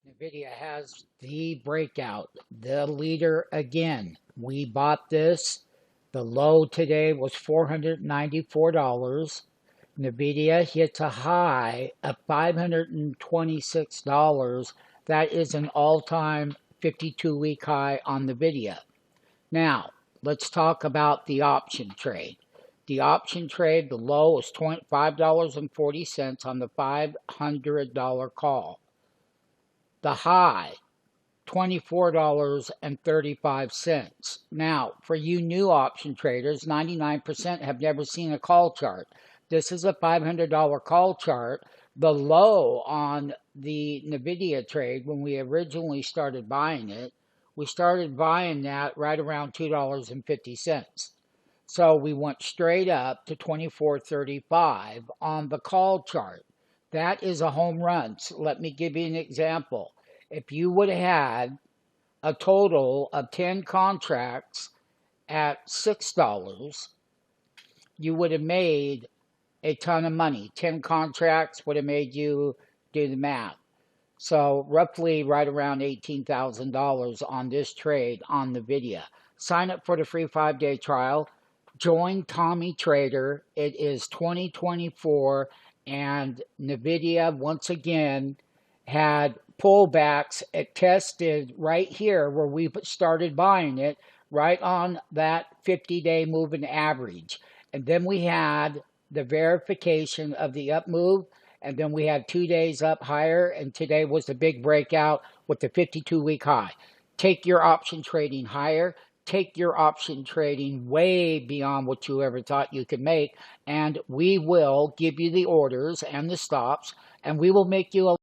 Nvidia has the breakout, the leader again. We bought this. The low today was $494. Nvidia hits a high of $526. That is an all-time 52-week high on Nvidia. Now, let's talk about the option trade. The option trade, the low is $5.40 on the $500 call. The high, $24.35. Now, for you new option traders, 99% have never seen a call chart. This is a $500 call chart. The low on the Nvidia trade, when we originally started buying it, we started buying that right around $2.50. So we went straight up to $24.35 on the call chart. That is a home run. So let me give you an example. If you would have had a total of 10 contracts at $6, you would have made a ton of money. 10 contracts would have made you do the math. So roughly right around $18,000 on this trade on Nvidia. Sign up for the free 5-day trial. Join Tommy Trader. It is 2024, and Nvidia once again had pullbacks. It tested right here where we started buying it, right on that 50-day moving average. And then we had the verification of the up move, and then we had 2 days up higher, and today was the big breakout with the 52-week high. Take your option trading higher. Take your option trading way beyond what you ever thought you could make, and we will give you the orders and the stops, and we will make you a